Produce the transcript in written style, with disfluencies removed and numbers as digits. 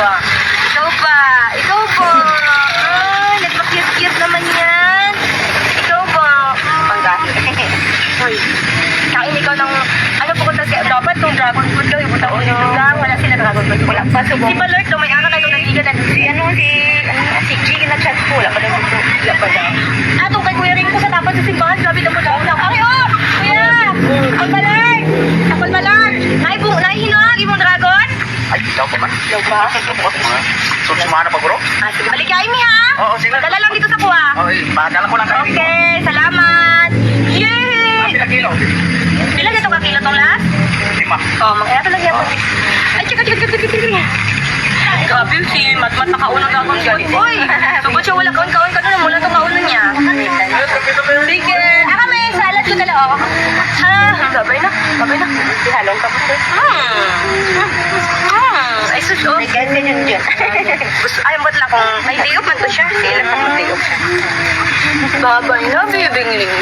ba? Ikaw ba? Ikaw ba? Ay, nagpa-cute-cute naman yan. Ikaw ba? Panggahi. Hoy, kain ikaw ng, ano po ko kasi, dapat itong dragon fruit daw, yung butaon nito lang, wala sila dragon fruit. Wala pa, subong. Si Balort, may ara na doon nandiga na, si G na chat ko, wala pa daw ito. Wala pa daw. Atong kay Kuya Ring ko sa tapat sa simbahan, grabe daw mo daw. Ay, oh! Kuya! Apple Balort! Apple Balort! Naihinog, ibong dragon? Ay, daw pa man. Daw ba? So, sumana pa, bro? Sige, balik kain mi ha? Oo, sige. Dala lang dito sa kuha. Okay, padala ko lang kayo. Okay, salamat. Yay! Pila kilo? Pila dito ka kilo tong last? 5. Oh, makaya talaga yan. Ay, chika. Grabe, si Matmat nakaunang gagawin siya. Uy, subot siya wala kaon ka na mula itong kaunan niya. Sige. May salad ko dala, oh. Sabay na. Halong ka po. Ay, sus, oh. May ganyan yun dyan. Ay, ba't lang kung may day off man to siya. Kailan pa mag-day off siya. Babay na, bibingling